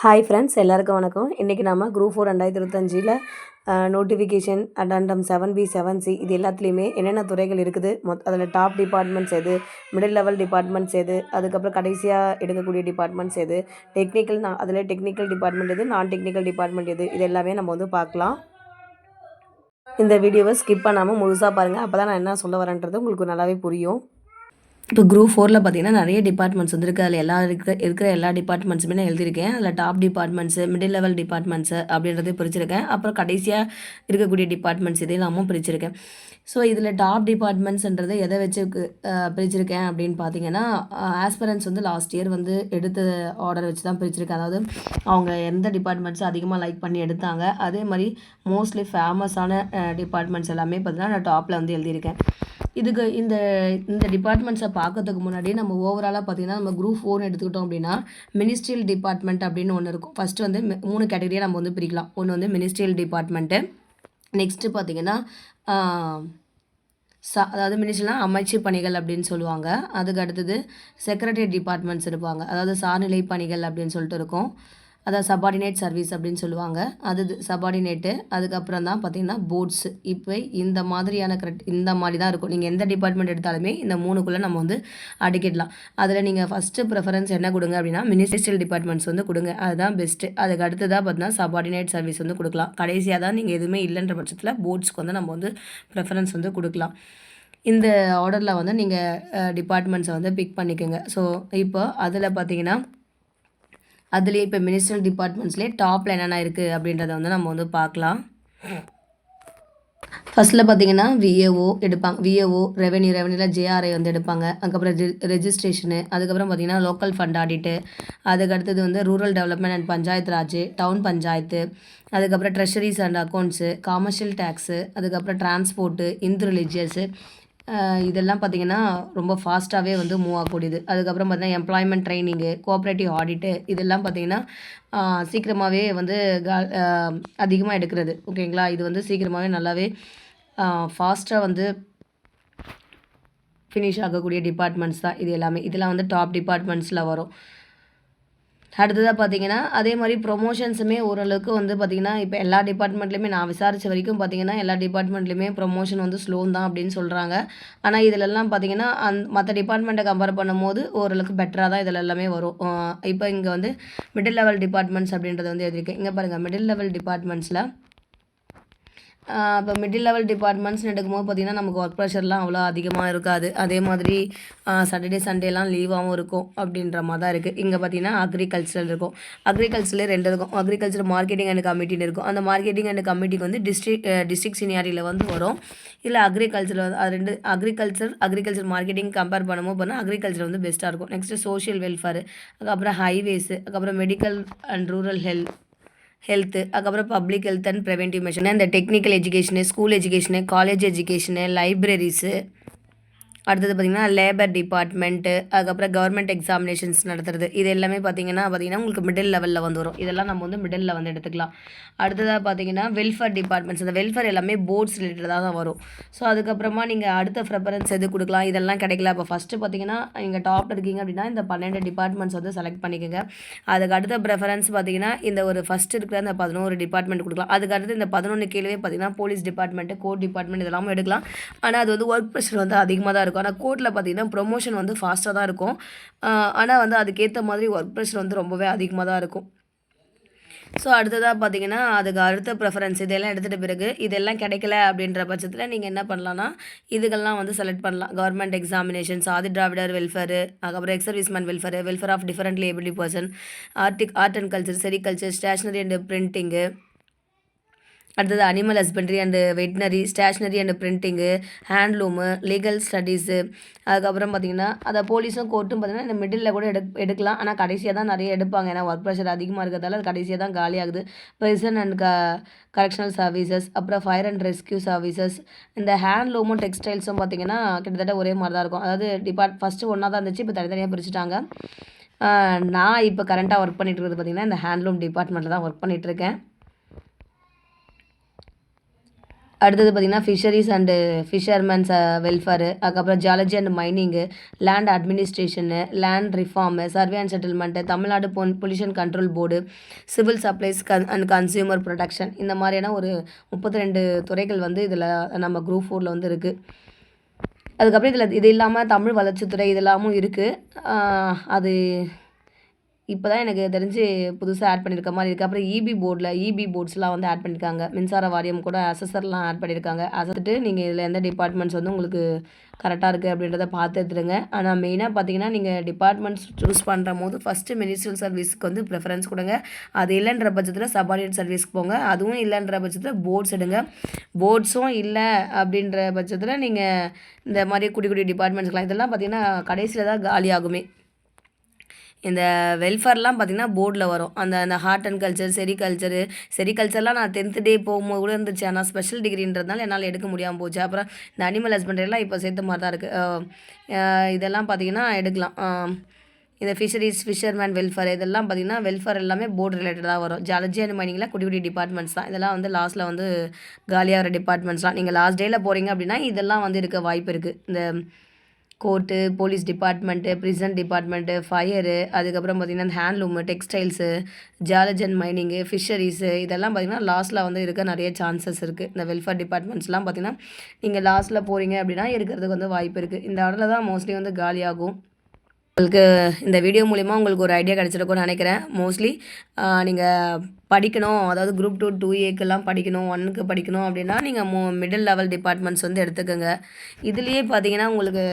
Hi friends, எல்லாருக்கும் வணக்கம். இன்றைக்கி நம்ம குரூப் 4 2025 நோட்டிஃபிகேஷன் அடண்டம் 7B 7C இது எல்லாத்துலேயுமே என்னென்ன துறைகள் இருக்குது, அதில் டாப் டிபார்ட்மெண்ட்ஸ் எது, மிடில் லெவல் டிபார்ட்மெண்ட்ஸ் எது, அதுக்கப்புறம் கடைசியாக எடுக்கக்கூடிய டிபார்ட்மெண்ட்ஸ் எது, டெக்னிக்கல் அதில் டெக்னிக்கல் டிபார்ட்மெண்ட் எது, நான் டெக்னிக்கல் டிபார்ட்மெண்ட் எது, இது எல்லாமே நம்ம வந்து பார்க்கலாம். இந்த வீடியோவை ஸ்கிப் பண்ணாமல் முழுசாக பாருங்கள். அப்போ தான் நான் என்ன சொல்ல வரேன்றது உங்களுக்கு நல்லாவே புரியும். இப்போ குரூப் 4 பார்த்தீங்கன்னா நிறைய டிபார்ட்மெண்ட்ஸ் வந்துருக்கு. அதில் இருக்கிற எல்லா டிபார்ட்மெண்ட்ஸுமே நான் எழுதியிருக்கேன். அதில் top departments, middle level departments அப்படின்றதையும் பிரிச்சிருக்கேன். அப்புறம் கடைசியாக இருக்கக்கூடிய டிபார்ட்மெண்ட்ஸ் இதையும் நாமும் பிரிச்சிருக்கேன். ஸோ இதில் டாப் டிபார்ட்மெண்ட்ஸ்ன்றது எதை வச்சு பிரிச்சிருக்கேன் அப்படின்னு பார்த்தீங்கன்னா, ஆஸ்பிரன்ஸ் வந்து லாஸ்ட் இயர் வந்து எடுத்த ஆர்டர் வச்சு தான் பிரிச்சிருக்கேன். அதாவது அவங்க எந்த டிபார்ட்மெண்ட்ஸை அதிகமாக லைக் பண்ணி எடுத்தாங்க, அதே மாதிரி மோஸ்ட்லி ஃபேமஸான டிபார்ட்மெண்ட்ஸ் எல்லாமே பார்த்தீங்கன்னா நான் டாப்பில் வந்து எழுதியிருக்கேன். இதுக்கு இந்த இந்த டிபார்ட்மெண்ட்ஸை பார்க்கறதுக்கு முன்னாடி நம்ம ஓவராலாக பார்த்திங்கன்னா, நம்ம குரூப் 4 எடுத்துக்கிட்டோம் அப்படின்னா மினிஸ்ட்ரியல் டிபார்ட்மெண்ட் அப்படின்னு ஒன்று இருக்கும். ஃபஸ்ட்டு வந்து 3 கேட்டகரியாக நம்ம வந்து பிரிக்கலாம். ஒன்று வந்து மினிஸ்ட்ரியல் டிபார்ட்மெண்ட்டு, நெக்ஸ்ட்டு பார்த்திங்கன்னா அதாவது மினிஸ்ட்ரிலாம் அமைச்சு பணிகள் அப்படின்னு சொல்லுவாங்க. அதுக்கு அடுத்தது செக்ரட்டரி டிபார்ட்மெண்ட்ஸ் இருப்பாங்க. அதாவது சார்நிலை பணிகள் அப்படின்னு சொல்லிட்டு இருக்கும். அதாவது சபார்டினேட் சர்வீஸ் அப்படின்னு சொல்லுவாங்க. அது சபார்டினேட்டு. அதுக்கப்புறம் தான் பார்த்திங்கன்னா போர்ட்ஸு. இப்போ இந்த மாதிரியான இந்த மாதிரி தான் இருக்கும். நீங்கள் எந்த டிபார்ட்மெண்ட் எடுத்தாலுமே இந்த 3க்குள்ளே நம்ம வந்து அடிக்கிடலாம். அதில் நீங்கள் ஃபஸ்ட்டு ப்ரிஃபரன்ஸ் என்ன கொடுங்க அப்படின்னா மினிஸ்ட்ரியல் டிபார்ட்மெண்ட்ஸ் வந்து கொடுங்க. அதுதான் பெஸ்ட்டு. அதுக்கு அடுத்ததாக பார்த்தீங்கன்னா சபார்டினேட் சர்வீஸ் வந்து கொடுக்கலாம். கடைசியாக தான் நீங்கள் எதுவுமே இல்லைன்ற பட்சத்தில் போர்ட்ஸ்க்கு வந்து நம்ம வந்து ப்ரிஃபரன்ஸ் வந்து கொடுக்கலாம். இந்த ஆர்டரில் வந்து நீங்கள் டிபார்ட்மெண்ட்ஸை வந்து பிக் பண்ணிக்கோங்க. ஸோ இப்போ அதில் பார்த்தீங்கன்னா அதுலேயே இப்போ மினிஸ்ட்ரியல் டிபார்ட்மெண்ட்ஸ்லேயே டாப்பில் என்னென்ன இருக்குது அப்படின்றத வந்து நம்ம வந்து பார்க்கலாம். ஃபஸ்ட்டில் பார்த்தீங்கன்னா விஏஓ எடுப்பாங்க. விஏஓ ரெவென்யூவில் ஜேஆர்ஐ வந்து எடுப்பாங்க. அதுக்கப்புறம் ரெஜிஸ்ட்ரேஷனு, அதுக்கப்புறம் பார்த்தீங்கன்னா லோக்கல் ஃபண்ட் ஆடிட்டு, அதுக்கு அடுத்தது வந்து rural development and Panchayat Raj, town panchayat, அதுக்கப்புறம் treasuries and accounts, commercial tax, அதுக்கப்புறம் டிரான்ஸ்போர்ட்டு, இந்து ரிலீஜியஸு, இதெல்லாம் பார்த்திங்கன்னா ரொம்ப ஃபாஸ்ட்டாகவே வந்து மூவ் ஆகக்கூடியது. அதுக்கப்புறம் பார்த்திங்கன்னா எம்ப்ளாய்மெண்ட் ட்ரைனிங்கு, கோஆப்ரேட்டிவ் ஆடிட்டு, இதெல்லாம் பார்த்திங்கன்னா சீக்கிரமாகவே வந்து அதிகமாக எடுக்கிறது. ஓகேங்களா? இது வந்து சீக்கிரமாகவே நல்லாவே ஃபாஸ்ட்டாக வந்து ஃபினிஷ் ஆகக்கூடிய டிபார்ட்மெண்ட்ஸ் தான் இது எல்லாமே. இதெல்லாம் வந்து டாப் டிபார்ட்மெண்ட்ஸில் வரும். அடுத்ததாக பார்த்தீங்கன்னா அதே மாதிரி ப்ரொமோஷன்ஸுமே ஓரளவுக்கு வந்து பார்த்திங்கன்னா இப்போ எல்லா டிபார்ட்மெண்ட்லேயுமே நான் விசாரித்த வரைக்கும் பார்த்திங்கன்னா எல்லா டிபார்ட்மெண்ட்லேயுமே ப்ரொமோஷன் வந்து ஸ்லோ தான் அப்படின்னு சொல்கிறாங்க. ஆனால் இதிலெல்லாம் பார்த்திங்கன்னா மற்ற டிபார்ட்மெண்ட்டை கம்பேர் பண்ணும்போது ஓரளவுக்கு பெட்டராக தான் இதில் எல்லாமே வரும். இப்போ இங்கே வந்து மிடில் லெவல் டிபார்ட்மெண்ட்ஸ் அப்படின்றத வந்து எழுதியிருக்கேன். இங்கே பாருங்கள், மிடில் லெவல் டிபார்ட்மெண்ட்ஸில் இப்போ மிடில் லெவல் டிபார்ட்மெண்ட்ஸ்னு எடுக்கும்போது பார்த்திங்கன்னா நமக்கு ஒர்க் ப்ரெஷர்லாம் அவ்வளோ அதிகமாக இருக்காது. அதே மாதிரி சாட்டர்டே சண்டேலாம் லீவாகவும் இருக்கும் அப்படின்ற மாதிரி தான் இருக்குது. இங்கே பார்த்திங்கன்னா அக்ரிகல்ச்சரல் இருக்கும். அக்ரிகல்ச்சர்லேயே 2 இருக்கும். அக்ரிகல்ச்சர் மார்க்கெட்டிங் அண்ட் கமிட்டின்னு இருக்கும். அந்த மார்க்கெட்டிங் அண்ட் கமிட்டிக்கு வந்து டிஸ்ட்ரிக்ட் சீனியாரிட்டியில் வந்து வரும். இல்லை அக்ரிகல்ச்சர் வந்து அது 2 அக்ரிகல்ச்சர் மார்க்கெட்டிங் கம்பேர் பண்ணும்போது பார்த்தா அக்ரிகல்ச்சர் வந்து பெஸ்ட்டாக இருக்கும். நெக்ஸ்ட்டு சோஷியல் வெல்ஃபேர், அதுக்கப்புறம் ஹைவேஸு, அதுக்கப்புறம் மெடிக்கல் அண்ட் ரூரல் ஹெல்த்து, அதுக்கப்புறம் public health and preventive measure, இந்த technical education, school education, college education, libraries, அடுத்தது பார்த்திங்கன்னா லேபர் டிபார்ட்மெண்ட்டு, அதுக்கப்புறம் கவர்மெண்ட் எக்ஸாமினேஷன்ஸ் நடத்துறது, இது எல்லாமே பார்த்திங்கன்னா உங்களுக்கு மிடில் லெவலில் வந்து வரும். இதெல்லாம் நம்ம வந்து மிடில் வந்து எடுத்துக்கலாம். அடுத்ததாக பார்த்திங்கன்னா வெல்ஃபேர் டிபார்ட்மெண்ட்ஸ், அந்த வெல்ஃபேர் எல்லாமே போர்ட்ஸ் ரிலேட்டடாக தான் வரும். ஸோ அதுக்கப்புறமா நீங்கள் அடுத்த ப்ரிஃபரன்ஸ் எது கொடுக்கலாம், இதெல்லாம் கிடைக்கல. இப்போ ஃபஸ்ட்டு பார்த்திங்கன்னா நீங்கள் டாப்பில் இருக்கீங்க அப்படின்னா இந்த 12 டிபார்ட்மெண்ட்ஸ் வந்து செலக்ட் பண்ணிக்கோங்க. அதுக்கு அடுத்த ப்ரிஃபரன்ஸ் பார்த்திங்கன்னா இந்த ஒரு ஃபஸ்ட்டு இருக்கிற அந்த 11 டிபார்ட்மெண்ட் கொடுக்கலாம். அதுக்கு அடுத்து இந்த 11 கீழே பார்த்திங்கன்னா போலீஸ் டிபார்ட்மெண்ட்டு, கோர்ட் டிபார்ட்மெண்ட் இதெல்லாமே எடுக்கலாம். ஆனால் அது வந்து ஒர்க் ப்ரெஷர் வந்து அதிகமாக தான் இருக்கும். ஆனால் கோர்ட்டில் பார்த்திங்கன்னா ப்ரொமோஷன் வந்து ஃபாஸ்ட்டாக தான் இருக்கும். ஆனால் வந்து அதுக்கேற்ற மாதிரி ஒர்க் ப்ரெஷர் வந்து ரொம்பவே அதிகமாக தான் இருக்கும். ஸோ அடுத்ததாக பார்த்திங்கன்னா அதுக்கு அடுத்த ப்ரிஃபரன்ஸ் இதெல்லாம் எடுத்துகிட்ட பிறகு இதெல்லாம் கிடைக்கல அப்படின்ற பட்சத்தில் நீங்கள் என்ன பண்ணலான்னா இதுக்கெல்லாம் வந்து செலக்ட் பண்ணலாம். Government examinations, Adi Dravidar welfare, அதுக்கப்புறம் ex serviceman welfare, welfare of differently ability person, art and culture, sericulture, stationery and printing, அடுத்தது animal husbandry and veterinary, stationery and printing, handloom, legal studies, அதுக்கப்புறம் பார்த்திங்கன்னா அதை போலீஸும் கோர்ட்டும் பார்த்திங்கன்னா இந்த மிடில் கூட எடுக்கலாம். ஆனால் கடைசியாக தான் நிறைய எடுப்பாங்க. ஏன்னா ஒர்க் ப்ரெஷர் அதிகமாக இருக்கிறதால அது கடைசியாக தான் காலியாகுது. ப்ரிசன் அண்ட் கரெக்ஷனல் சர்வீசஸ், அப்புறம் ஃபயர் அண்ட் ரெஸ்கியூ சர்வீசஸ், இந்த ஹேண்ட்லூமும் டெக்ஸ்டைல்ஸும் பார்த்திங்கன்னா கிட்டத்தட்ட ஒரே மாதிரி தான் இருக்கும். அதாவது ஃபஸ்ட்டு ஒன்றா தான் இருந்துச்சு, இப்போ தனித்தனியாக பிரிச்சுட்டாங்க. நான் இப்போ கரண்ட்டாக ஒர்க் பண்ணிகிட்டு இருக்கிறது பார்த்திங்கன்னா இந்த ஹேண்ட்லூம் டிபார்ட்மெண்ட்டில் தான் ஒர்க் பண்ணிகிட்ருக்கேன். அடுத்தது பார்த்திங்கன்னா ஃபிஷரிஸ் அண்டு ஃபிஷர்மேன்ஸ் வெல்ஃபேரு, அதுக்கப்புறம் geology and mining, land administration, land reform, survey and settlement, Tamil Nadu pollution control board, civil supplies and consumer protection, இந்த மாதிரியான ஒரு 32 துறைகள் வந்து இதில் நம்ம குரூப் 4ல் வந்து இருக்குது. அதுக்கப்புறம் இதில் இது இல்லாமல் தமிழ் வளர்ச்சித்துறை இதெல்லாமும் இருக்குது. அது இப்போ தான் எனக்கு தெரிஞ்சு புதுசாக ஆட் பண்ணியிருக்க மாதிரி இருக்குது. அப்புறம் இபி போர்ட்ஸ்லாம் வந்து ஆட் பண்ணியிருக்காங்க. மின்சார வாரியம் கூட அசஸர்லாம் ஆட் பண்ணியிருக்காங்க. அசத்துட்டு நீங்கள் இதில் எந்த டிபார்ட்மெண்ட்ஸ் வந்து உங்களுக்கு கரெக்டாக இருக்குது அப்படின்றத பார்த்து எடுத்துருங்க. ஆனால் மெயினாக பார்த்தீங்கன்னா நீங்கள் டிபார்ட்மெண்ட்ஸ் சூஸ் பண்ணுற போது ஃபஸ்ட்டு மினிஸ்ட்ரியல் சர்வீஸ்க்கு வந்து ப்ரிஃபரன்ஸ் கொடுங்க. அது இல்லைன்ற பட்சத்தில் சபார்டினேட் சர்வீஸ்க்கு போங்க. அதுவும் இல்லைன்ற பட்சத்தில் போர்ட்ஸ் எடுங்க. போர்ட்ஸும் இல்லை அப்படின்ற பட்சத்தில் நீங்கள் இந்த மாதிரி குடி குடி டிபார்ட்மெண்ட்ஸ்லாம் இதெல்லாம் பார்த்தீங்கன்னா கடைசியில் தான் காலியாகுமே. இந்த வெல்ஃபேர்லாம் பார்த்திங்கன்னா போர்டில் வரும். அந்த ஹார்ட் அண்ட் கல்ச்சர், செரிகல்ச்சர்லாம் நான் 10th டே போகும்போது கூட இருந்துச்சு. ஆனால் ஸ்பெஷல் டிகிரின்றதுனால என்னால் எடுக்க முடியாமல் போச்சு. அப்புறம் இந்த அனிமல் ஹஸ்பண்ட்ரிலாம் இப்போ சேர்த்த மாதிரி தான் இருக்குது. இதெல்லாம் பார்த்திங்கன்னா எடுக்கலாம். இந்த ஃபிஷர்மேன் வெல்ஃபேர் இதெல்லாம் பார்த்திங்கன்னா வெல்ஃபேர் எல்லாமே போர்டு ரிலேட்டடாக வரும். ஜியாலஜி அண்ட் மைனிங்கில் குடி குடி டிபார்ட்மெண்ட்ஸ் தான். இதெல்லாம் வந்து லாஸ்ட்டில் வந்து காலியாகிற டிபார்ட்மெண்ட்ஸ்லாம். நீங்கள் லாஸ்ட் டேயில் போகிறீங்க அப்படின்னா இதெல்லாம் வந்து இருக்க வாய்ப்பு இருக்குது. இந்த court, police department, prison department, fire, அதுக்கப்புறம் பார்த்திங்கன்னா இந்த handloom, textiles, geology and mining, fisheries இதெல்லாம் பார்த்திங்கன்னா லாஸ்ட்டில் வந்து இருக்க நிறைய சான்சஸ் இருக்குது. இந்த வெல்ஃபேர் டிபார்ட்மெண்ட்ஸ்லாம் பார்த்திங்கன்னா நீங்கள் லாஸ்ட்டில் போகிறீங்க அப்படின்னா இருக்கிறதுக்கு வந்து வாய்ப்பு இருக்குது. இந்த இடத்துல தான் மோஸ்ட்லி வந்து காலியாகும். உங்களுக்கு இந்த வீடியோ மூலிமா உங்களுக்கு ஒரு ஐடியா கிடச்சிருக்கும்னு நினைக்கிறேன். மோஸ்ட்லி நீங்கள் படிக்கணும், அதாவது குரூப் 2 2Aக்கெல்லாம் படிக்கணும், 1க்கு படிக்கணும் அப்படின்னா நீங்கள் மிடில் லெவல் டிபார்ட்மெண்ட்ஸ் வந்து எடுத்துக்கோங்க. இதுலேயே பார்த்தீங்கன்னா உங்களுக்கு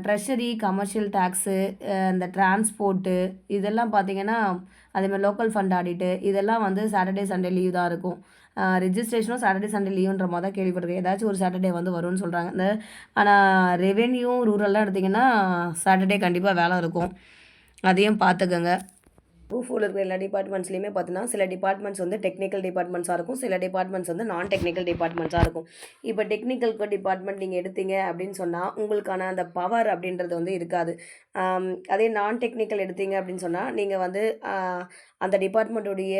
ட்ரெஷரி, கமர்ஷியல் டேக்ஸு, இந்த டிரான்ஸ்போர்ட்டு இதெல்லாம் பார்த்தீங்கன்னா அதேமாதிரி லோக்கல் ஃபண்ட் ஆடிட்டு இதெல்லாம் வந்து சாட்டர்டே சண்டே லீவ் தான் இருக்கும். ரிஜிஸ்ட்ரேஷனும் சாட்டர்டே சண்டே லீவுன்ற மாதிரி தான் கேள்விப்பட்டிருக்கேன். ஏதாச்சும் ஒரு சாட்டர்டே வந்து வரும்னு சொல்கிறாங்க. ஆனால் ரெவென்யூ ரூரல்லாம் எடுத்திங்கன்னா சாட்டர்டே கண்டிப்பாக வேலை இருக்கும். அதையும் பார்த்துக்கோங்க. குரூப் 4 இருக்கிற எல்லா டிபார்ட்மெண்ட்ஸ்லையுமே பார்த்தீங்கன்னா சில டிபார்ட்மெண்ட்ஸ் வந்து டெக்னிக்கல் டிபார்ட்மெண்ட்ஸாக இருக்கும், சில டிபார்ட்மெண்ட்ஸ் வந்து நான் டெக்னிக்கல் டிபார்ட்மெண்ட்ஸாக இருக்கும். இப்போ டெக்னிக்கல் டிபார்ட்மெண்ட் நீங்கள் எடுத்தீங்க அப்படின்னு சொன்னால் உங்களுக்கான அந்த பவர் அப்படின்றது வந்து இருக்காது. அதே நான் டெக்னிக்கல் எடுத்தீங்க அப்படின்னு சொன்னால் நீங்கள் வந்து அந்த டிபார்ட்மெண்ட்டுடைய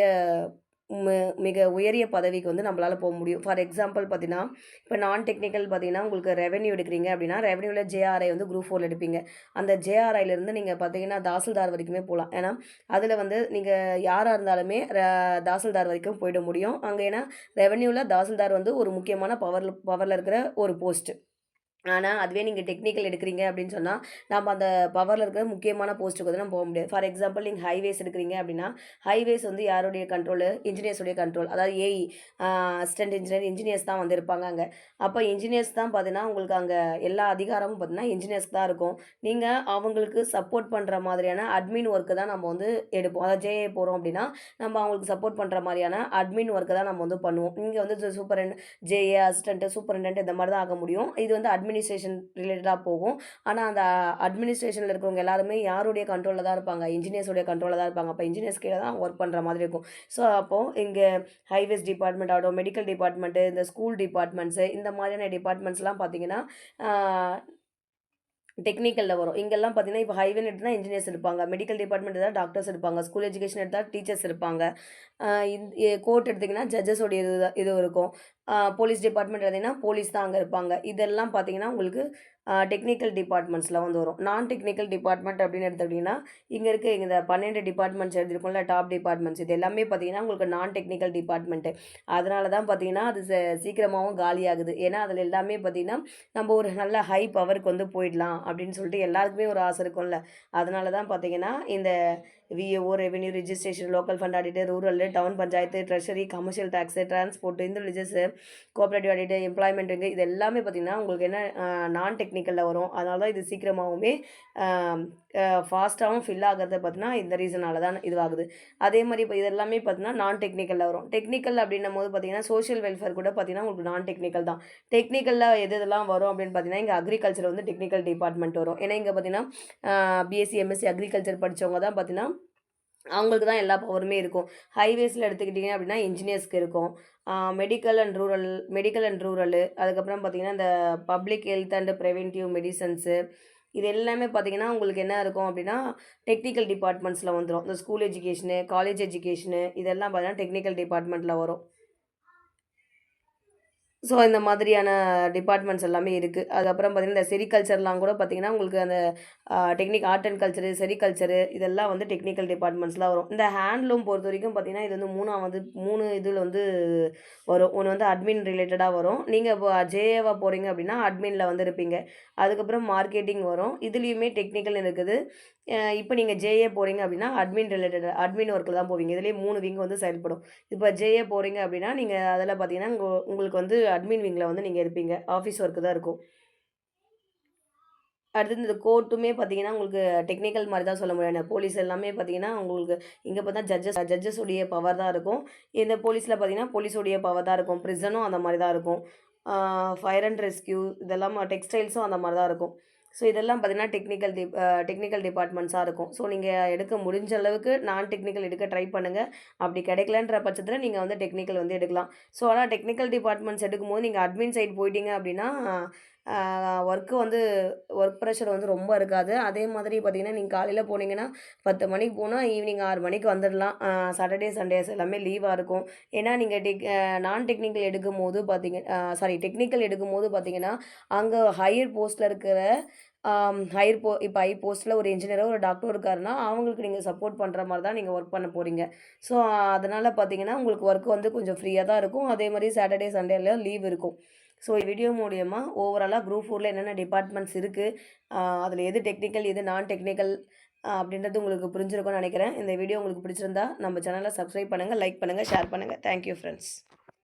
மிக உயரிய பதவிக்கு வந்து நம்மளால் போக முடியும். ஃபார் எக்ஸாம்பிள் பார்த்தீங்கன்னா இப்போ நான் டெக்னிக்கல் பார்த்தீங்கன்னா உங்களுக்கு ரெவென்யூ எடுக்கிறீங்க அப்படின்னா ரெவென்யூவில் ஜேஆர்ஐ வந்து குரூப் 4 எடுப்பீங்க. அந்த ஜேஆர்ஐலேருந்து நீங்கள் பார்த்தீங்கன்னா தாசில்தார் வரைக்குமே போகலாம். ஏன்னா அதில் வந்து நீங்கள் யாராக இருந்தாலுமே தாசில்தார் வரைக்கும் போயிட முடியும். அங்கே ஏன்னா ரெவென்யூவில் தாசில்தார் வந்து ஒரு முக்கியமான பவரில் இருக்கிற ஒரு போஸ்ட்டு. ஆனால் அதுவே நீங்கள் டெக்னிக்கல் எடுக்கிறீங்க அப்படின்னு சொன்னால் நம்ம அந்த பவரில் இருக்கிற முக்கியமான போஸ்ட்டுக்கு வந்து நம்ம போக முடியாது. ஃபார் எக்ஸாம்பிள் நீங்கள் ஹைவேஸ் எடுக்கிறீங்க அப்படின்னா ஹைவேஸ் வந்து யாருடைய கண்ட்ரோலு? இன்ஜினியர்ஸுடைய கண்ட்ரோல். அதாவது ஏஇ, அசிஸ்டன்ட் இன்ஜினியர்ஸ் தான் வந்து இருப்பாங்க அங்கே. அப்போ இன்ஜினியர்ஸ் தான் பார்த்தீங்கன்னா உங்களுக்கு அங்கே எல்லா அதிகாரமும் பார்த்தீங்கன்னா இன்ஜினியர்ஸ்க்கு தான் இருக்கும். நீங்கள் அவங்களுக்கு சப்போர்ட் பண்ணுற மாதிரியான அட்மின் ஒர்க்கு தான் நம்ம வந்து எடுப்போம். அதாவது ஜேஏ போகிறோம் அப்படின்னா நம்ம அவங்களுக்கு சப்போர்ட் பண்ணுற மாதிரியான அட்மின் ஒர்க்கு தான் நம்ம வந்து பண்ணுவோம். இங்கே வந்து ஜேஏ, அசிஸ்டன்ட்டு, சூப்பரண்டென்ட் இந்த மாதிரி தான் ஆக முடியும். இது வந்து அட்மினிஸ்ட்ரேஷன் ரிலேட்டடாக போகும். ஆனால் அந்த அட்மினிஸ்ட்ரேஷனில் இருக்கிறவங்க எல்லாருமே யாருடைய கண்ட்ரோலில் தான் இருப்பாங்க? இன்ஜினியர்ஸோடைய கண்ட்ரோலில் தான் இருப்பாங்க. அப்போ இன்ஜினியர்ஸ் கீழே தான் ஒர்க் பண்ணுற மாதிரி இருக்கும். ஸோ அப்போது இங்கே ஹைவேஸ் டிபார்ட்மெண்ட் ஆகட்டும், மெடிக்கல் டிபார்ட்மெண்ட்டு, இந்த ஸ்கூல் டிபார்ட்மெண்ட்ஸு இந்த மாதிரியான டிபார்ட்மெண்ட்ஸ்லாம் பார்த்திங்கன்னா டெக்னிக்கலில் வரும். இங்கெல்லாம் பார்த்தீங்கன்னா இப்போ ஹைவேன்னு எடுத்தால் இன்ஜினியர்ஸ் இருப்பாங்க, மெடிக்கல் டிபார்ட்மெண்ட் எடுத்தால் டாக்டர்ஸ் இருப்பாங்க, ஸ்கூல் எஜுகேஷன் எடுத்தால் டீச்சர்ஸ் இருப்பாங்க, கோர்ட் எடுத்திங்கன்னா ஜட்ஜஸோடைய இது இருக்கும், போலீஸ் டிபார்ட்மெண்ட் எடுத்திங்கன்னா போலீஸ் தான் அங்கே இருப்பாங்க. இதெல்லாம் பார்த்தீங்கன்னா உங்களுக்கு டெக்னிக்கல் டிபார்ட்மெண்ட்ஸில் வந்து வரும். நான் டெக்னிக்கல் டிபார்ட்மெண்ட் அப்படின்னு எடுத்துக்கிட்டிங்கன்னா இங்கே இருக்க இந்த 12 டிபார்ட்மெண்ட்ஸ் எழுதிருக்கோம்ல, டாப் டிபார்ட்மெண்ட்ஸ் இது எல்லாமே பார்த்தீங்கன்னா உங்களுக்கு நான் டெக்னிக்கல் டிபார்ட்மெண்ட்டு. அதனால தான் பார்த்தீங்கன்னா அது சீக்கிரமாகவும் காலியாகுது. ஏன்னா அதில் எல்லாமே பார்த்தீங்கன்னா நம்ம ஒரு நல்ல ஹை பவருக்கு வந்து போயிடலாம் அப்படின்னு சொல்லிட்டு எல்லாருக்குமே ஒரு ஆசை இருக்கும்ல. அதனால தான் பார்த்தீங்கன்னா இந்த VAO, revenue, registration, local fund audit, rural, town panchayat, treasury, commercial tax, transport, intelligence, cooperative audit, எம்ப்ளாய்மெண்ட்டுங்க இது எல்லாமே பார்த்திங்கன்னா உங்களுக்கு என்ன நான் டெக்னிக்கலில் வரும். அதனால தான் இது சீக்கிரமாகவுமே ஃபாஸ்ட்டாகவும் ஃபில் ஆகிறது பார்த்தீங்கன்னா இந்த ரீசனால் தான் இதுவாகுது. அதே மாதிரி இப்போ இது எல்லாமே பார்த்தீங்கன்னா நான் டெக்னிக்கலில் வரும். டெக்னிக்கல் அப்படின்னும் போது பார்த்தீங்கன்னா சோஷியல் வெல்ஃபேர் கூட பார்த்தீங்கன்னா உங்களுக்கு நான் டெக்னிக்கல் தான். டெக்னிக்கலில் இதெல்லாம் வரும் அப்படின்னு பார்த்தீங்கன்னா இங்கே அக்ரிகல்ச்சர் வந்து டெக்னிக்கல் டிபார்ட்மெண்ட் வரும். ஏன்னா இங்கே பார்த்தீங்கன்னா பிஎஸ்சி, எம்எஸ்சி அக்ரிகல்ச்சர் படித்தவங்க தான் பார்த்தீங்கன்னா அவங்களுக்கு தான் எல்லா பவருமே இருக்கும். ஹைவேஸில் எடுத்துக்கிட்டிங்க அப்படின்னா இன்ஜினியர்ஸ்க்கு இருக்கும். மெடிக்கல் அண்ட் ரூரலு அதுக்கப்புறம் பார்த்திங்கன்னா இந்த public health and preventive medicines இது எல்லாமே பார்த்திங்கன்னா உங்களுக்கு என்ன இருக்கும் அப்படின்னா டெக்னிக்கல் டிபார்ட்மெண்ட்ஸில் வந்துடும். இந்த ஸ்கூல் எஜுகேஷனு, காலேஜ் எஜுகேஷனு இதெல்லாம் பார்த்திங்கன்னா டெக்னிக்கல் டிபார்ட்மெண்ட்டில் வரும். ஸோ இந்த மாதிரியான டிபார்ட்மெண்ட்ஸ் எல்லாமே இருக்குது. அதுக்கப்புறம் பார்த்தீங்கன்னா, இந்த செரிகல்ச்சர்லாம் கூட பார்த்தீங்கன்னா, உங்களுக்கு அந்த ஆர்ட் அண்ட் கல்ச்சரு, செரிகல்ச்சரு இதெல்லாம் வந்து டெக்னிக்கல் டிபார்ட்மெண்ட்ஸ்லாம் வரும். இந்த ஹேண்ட்லூம் பொறுத்தவரைக்கும் பார்த்தீங்கன்னா, இது வந்து 3 இதில வந்து வரும். ஒண்ணு வந்து அட்மின் ரிலேட்டடா வரும். நீங்க இப்போ ஜேஏவா போறீங்க அப்படின்னா, அட்மின்ல வந்து இருப்பீங்க. அதுக்கப்புறம் மார்க்கெட்டிங் வரும். இதுலயுமே டெக்னிக்கல்னு இருக்குது. இப்போ நீங்க ஜேஏ போறீங்க அப்படின்னா, அட்மின் ஒர்க்ல தான் போவீங்க. இதுலயே 3 விங் வந்து செயல்படும். இப்போ ஜேஏ போறீங்க அப்படின்னா, நீங்க அதில பார்த்தீங்கன்னா, உங்களுக்கு வந்து அட்மின் விங்ல வந்து நீங்க இருப்பீங்க. ஆஃபீஸ் ஒர்க் தான் இருக்கும். அடுத்தது இந்த கோர்ட்டுமே பார்த்தீங்கன்னா, உங்களுக்கு டெக்னிக்கல் மாரி தான் சொல்ல முடியும். போலீஸ் எல்லாமே பார்த்தீங்கன்னா, உங்களுக்கு இங்க பார்த்தா ஜட்ஜஸ் உடைய பவர் தான் இருக்கும். இந்த போலீஸ்ல பார்த்தீங்கன்னா, போலீஸுடைய பவர் தான் இருக்கும். பிரிசனும் அந்த மாரி தான் இருக்கும். ஆ ஃபயர் அண்ட் ரெஸ்க்யூ இதெல்லாம் டெக்ஸ்டைல்ஸும் அந்த மாரி தான் இருக்கும். ஸோ இதெல்லாம் பார்த்தீங்கன்னா, டெக்னிக்கல் டிபார்ட்மெண்ட்ஸா இருக்கும். ஸோ நீங்க எடுக்க முடிஞ்ச அளவுக்கு நான் டெக்னிக்கல் எடுக்க ட்ரை பண்ணுங்க. அப்படி கிடைக்கலன்ற பட்சத்தில நீங்க வந்து டெக்னிக்கல் வந்து எடுக்கலாம். ஸோ ஆனா டெக்னிக்கல் டிபார்ட்மெண்ட்ஸ் எடுக்கும்போது நீங்க அட்மின் சைட் போயிட்டீங்க அப்படின்னா, ஆ ஒர்க் வந்து ஒர்க் ப்ரெஷர் வந்து ரொம்ப இருக்காது. அதே மாதிரி பார்த்தீங்கன்னா, நீங்க காலையில போனீங்கன்னா, 10 மணிக்கு போனா ஈவினிங் 6 மணிக்கு வந்துடலாம். சாட்டர்டே, சண்டேஸ் எல்லாமே லீவா இருக்கும். ஏன்னா, நீங்க நான் டெக்னிக்கல் எடுக்கும்போது பார்த்தீங்க டெக்னிக்கல் எடுக்கும்போது பார்த்தீங்கன்னா, அங்க ஹையர் போஸ்ட்ல இருக்கிற இப்போ ஹை போஸ்ட்ல ஒரு இன்ஜினியரோ, ஒரு டாக்டரோ இருக்காருன்னா, அவங்களுக்கு நீங்க சப்போர்ட் பண்ற மாரி தான் நீங்க ஒர்க் பண்ண போறீங்க. ஸோ, அதனால பார்த்தீங்கன்னா, உங்களுக்கு ஒர்க் வந்து கொஞ்சம் ஃப்ரீயா தான் இருக்கும். அதே மாரி சாட்டர்டே, சண்டேல லீவ் இருக்கும். ஸோ, வீடியோ மூலியமா ஓவராலா குரூப் 4ல என்னென்ன டிபார்ட்மெண்ட்ஸ் இருக்கு, அதில எது டெக்னிக்கல், எது நான் டெக்னிக்கல் அப்படின்றது உங்களுக்கு புரிஞ்சிருக்கும்னு நெனைக்கிறேன். இந்த வீடியோ உங்களுக்கு பிடிச்சிருந்தா நம்ம சேனல சப்ஸ்கிரைப் பண்ணுங்க, லைக் பண்ணுங்க, ஷேர் பண்ணுங்க. Thank you friends.